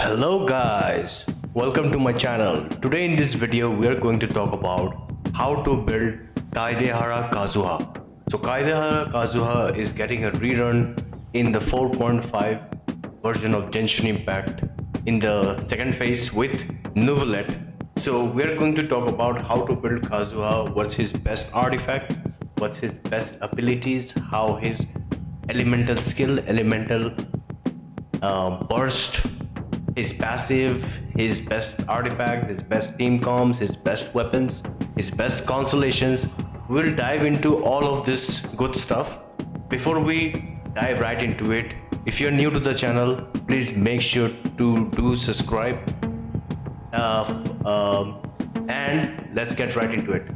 Hello guys, welcome to my channel. Today in this video we are going to talk about how to build Kaedehara Kazuha. So Kaedehara Kazuha is getting a rerun in the 4.5 version of Genshin Impact in the second phase with Let. So we are going to talk about how to build Kazuha, what's his best artifacts, what's his best abilities, how his elemental skill, elemental burst, his passive, his best artifact, his best team comms, his best weapons, his best constellations. We'll dive into all of this good stuff. Before we dive right into it, if you're new to the channel, please make sure to do subscribe. And let's get right into it.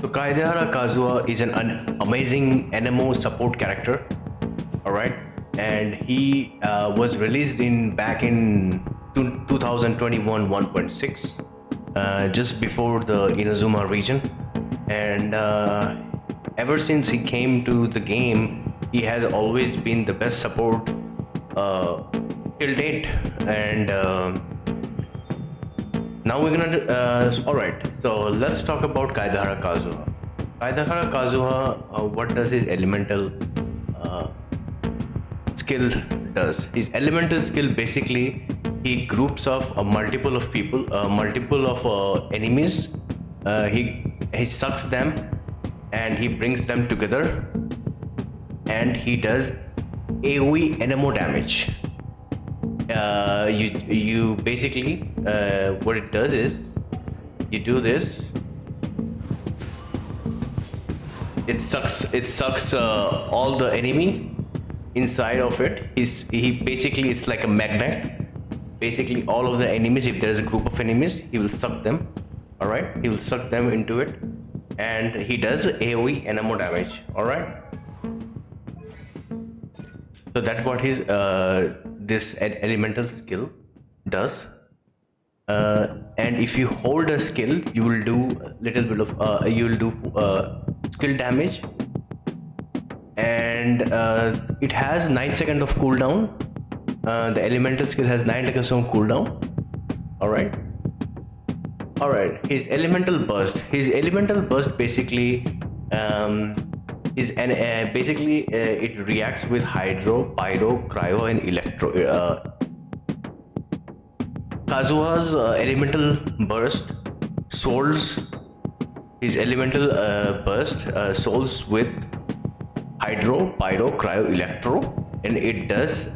So Kaedehara Kazuha is an amazing NMO support character. Alright, and he was released back in 2021 1.6, just before the Inazuma region, and ever since he came to the game, he has always been the best support till date. And now we're gonna alright, so let's talk about Kaedehara Kazuha. Kaedehara Kazuha, what does his elemental skill does? His elemental skill, basically he groups of multiple of people, multiple of enemies, he sucks them and he brings them together, and he does AoE NMO damage. You basically what it does is you do this, it sucks all the enemy inside of it. He basically, it's like a magnet. Basically all of the enemies, if there's a group of enemies, he will suck them. All right, he will suck them into it, and he does AoE NMO damage. All right, so that's what his this elemental skill does. And if you hold a skill, you will do a little bit of you will do skill damage, and it has 9 seconds of cooldown. The elemental skill has 9 seconds of cooldown. All right, his elemental burst, basically is basically it reacts with hydro, pyro, cryo and electro. Kazuha's elemental burst souls, his elemental burst souls with hydro, pyro, cryo, electro, and it does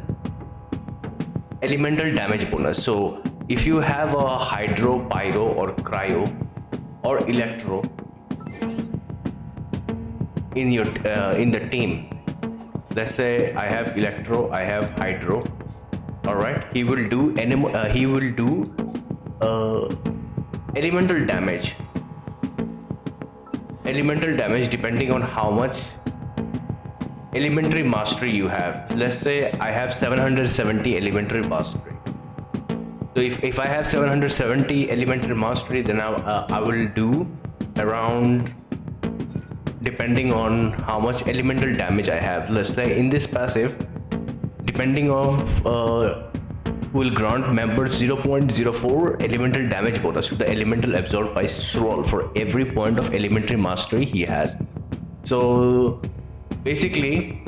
elemental damage bonus. So if you have a hydro, pyro or cryo or electro in your in the team, let's say I have electro, I have hydro, all right, he will do elemental damage depending on how much elementary mastery you have. Let's say I have 770 elementary mastery. So if I have 770 elementary mastery, then I will do around, depending on how much elemental damage I have. Let's say in this passive, depending of will grant members 0.04 elemental damage bonus to the elemental absorbed by Thrall for every point of elementary mastery he has. So basically,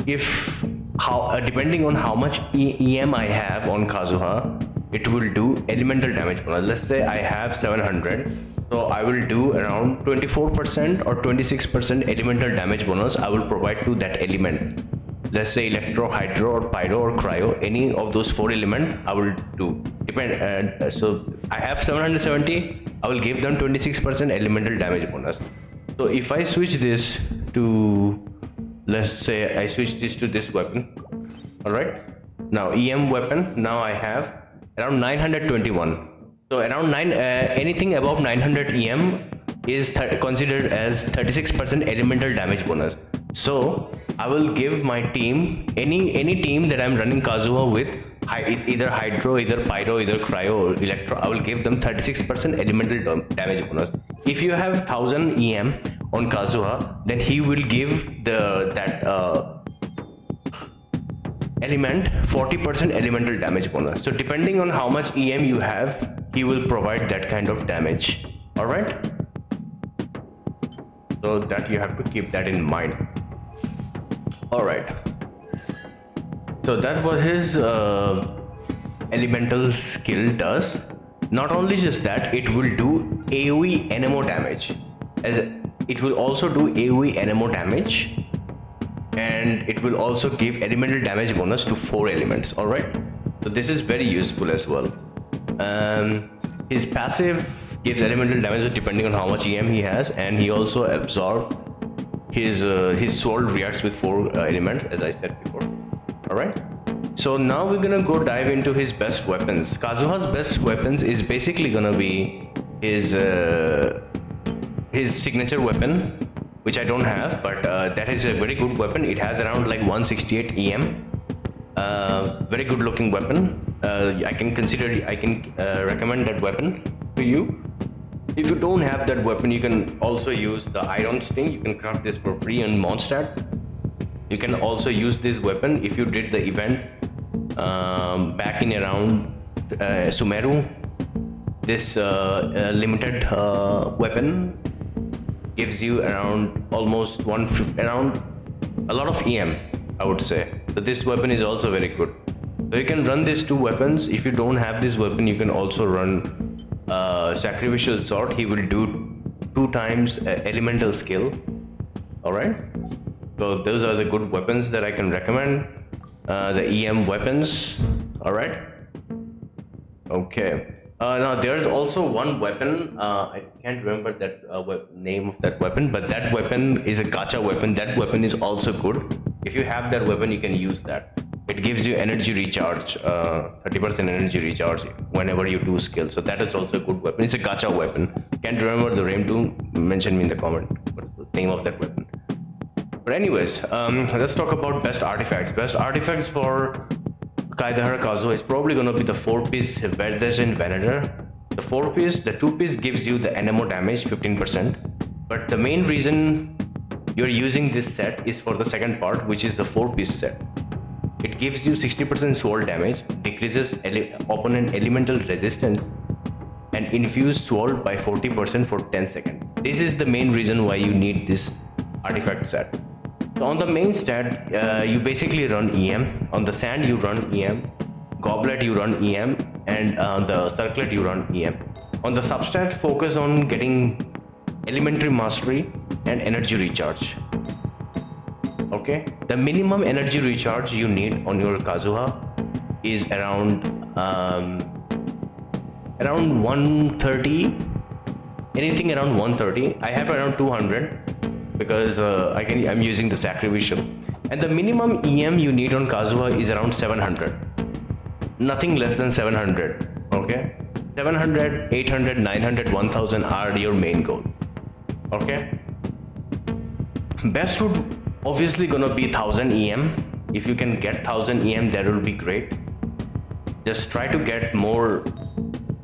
if depending on how much EM I have on Kazuha, it will do elemental damage bonus. Let's say I have 700, so I will do around 24% or 26% elemental damage bonus I will provide to that element. Let's say electro, hydro or pyro or cryo, any of those 4 elements I will do. So I have 770, I will give them 26% elemental damage bonus. So if I switch this to, let's say I switch this to this weapon, all right, now EM weapon, now I have around 921. So around anything above 900 EM is considered as 36% elemental damage bonus. So I will give my team, any team that I'm running Kazuha with, either hydro, either pyro, either cryo or electro, I will give them 36% elemental damage bonus. If you have 1000 EM on Kazuha, then he will give element 40% elemental damage bonus. So depending on how much EM you have, he will provide that kind of damage. All right, so that you have to keep that in mind. All right, so that's what his elemental skill does. Not only just that, it will do AoE NMO damage, it will also do AoE NMO damage, and it will also give elemental damage bonus to 4 elements. All right, so this is very useful as well. His passive gives elemental damage depending on how much EM he has, and he also absorbs his sword reacts with 4 elements, as I said before. All right, so now we're gonna go dive into his best weapons. Kazuha's best weapons is basically gonna be his signature weapon, which I don't have, but that is a very good weapon. It has around like 168 EM. Very good looking weapon. I can recommend that weapon to you. If you don't have that weapon, you can also use the Iron Sting. You can craft this for free on Mondstadt. You can also use this weapon if you did the event back in around Sumeru. This limited weapon gives you around almost around a lot of EM, I would say. So this weapon is also very good. So you can run these 2 weapons. If you don't have this weapon, you can also run Sacrificial Sword. He will do 2 times elemental skill. All right, so those are the good weapons that I can recommend, the EM weapons. All right, okay. Now there's also one weapon, I can't remember that name of that weapon, but that weapon is a gacha weapon. That weapon is also good. If you have that weapon, you can use that. It gives you energy recharge, 30% energy recharge whenever you do skill. So that is also a good weapon. It's a gacha weapon. Can't remember the name, to mention me in the comment what's the name of that weapon. But anyways, let's talk about best artifacts. Best artifacts for Kaedehara Kazuha is probably going to be the 4-piece Verdescent Venator. The 4-piece, the 2-piece gives you the NMO damage 15%. But the main reason you're using this set is for the second part, which is the 4-piece set. It gives you 60% sword damage, decreases opponent elemental resistance, and infuse sword by 40% for 10 seconds. This is the main reason why you need this artifact set. So on the main stat, you basically run EM. On the sand you run EM, goblet you run EM, and on the circlet you run EM. On the substat, focus on getting elementary mastery and energy recharge. Okay, the minimum energy recharge you need on your Kazuha is around 130, anything around 130. I have around 200 because I'm using the sacrificial, and the minimum EM you need on Kazuha is around 700, nothing less than 700. Okay, 700, 800, 900, 1000 are your main goal. Okay, best would obviously gonna be 1000 EM. If you can get 1000 EM, that will be great. Just try to get more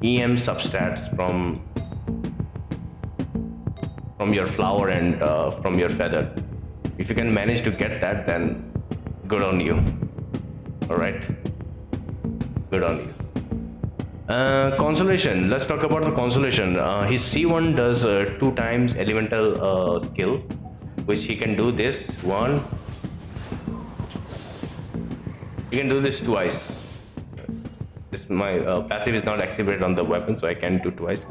EM substats from your flower and from your feather. If you can manage to get that, then good on you. All right, good on you. Constellation, let's talk about the Constellation. His C1 does 2 times elemental skill, which he can do this one. You can do this twice. This my passive is not activated on the weapon, so I can do twice.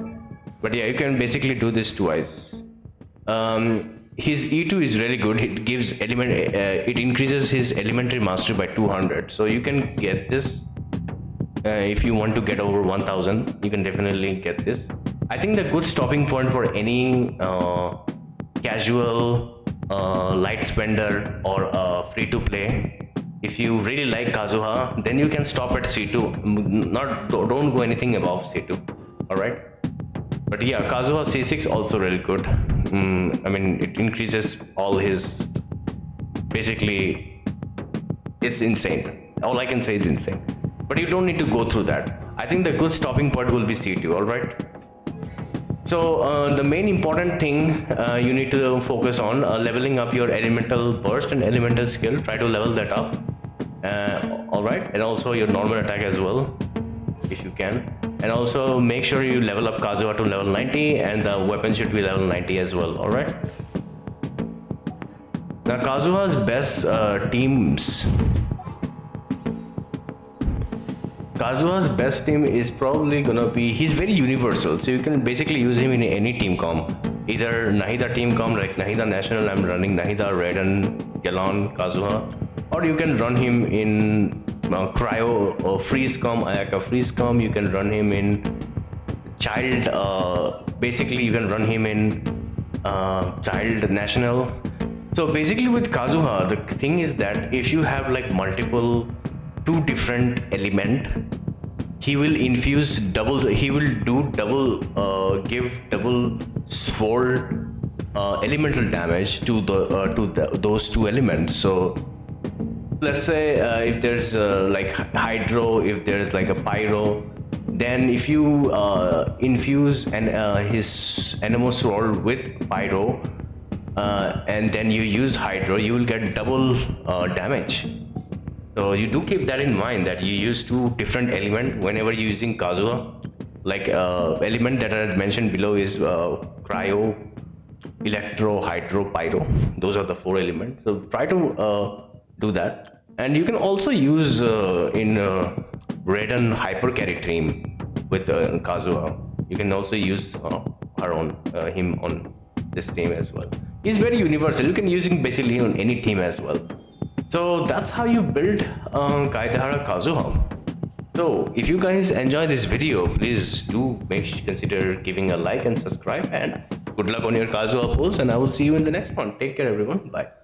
But yeah, you can basically do this twice. His E2 is really good. It gives it increases his elementary mastery by 200. So you can get this if you want to get over 1000. You can definitely get this. I think the good stopping point for any casual light spender or free to play, if you really like Kazuha, then you can stop at C2. Don't go anything above C2. All right, but yeah, Kazuha C6 also really good. I mean, it increases all his, basically it's insane. All I can say is insane, but you don't need to go through that. I think the good stopping point will be C2. All right, so the main important thing you need to focus on leveling up your elemental burst and elemental skill. Try to level that up. all right, and also your normal attack as well if you can. And also make sure you level up Kazuha to level 90, and the weapon should be level 90 as well, all right. Now Kazuha's best teams. Kazuha's best team is probably gonna be, he's very universal, so you can basically use him in any team comp. Either Nahida team comp, like Nahida National, I'm running Nahida, Raiden, Galan, Kazuha, or you can run him in Cryo or Freeze comp, Ayaka Freeze comp. You can run him in Child, basically you can run him in Child National. So basically with Kazuha, the thing is that if you have like multiple, two different element, he will infuse double, he will do double, give double sword elemental damage to those two elements. So let's say if there's like hydro, if there's like a pyro, then if you infuse his Anemo sword with pyro, and then you use hydro, you will get double damage. So you do keep that in mind, that you use two different elements whenever you're using Kazuha. Like element that I mentioned below is cryo, electro, hydro, pyro. Those are the four elements. So try to do that. And you can also use in Raiden hyper carry team with Kazuha. You can also use him on this team as well. He's very universal. You can use him basically on any team as well. So that's how you build Kaedehara Kazuha. So if you guys enjoy this video, please do consider giving a like and subscribe, and good luck on your Kazuha pulls, and I will see you in the next one. Take care everyone. Bye.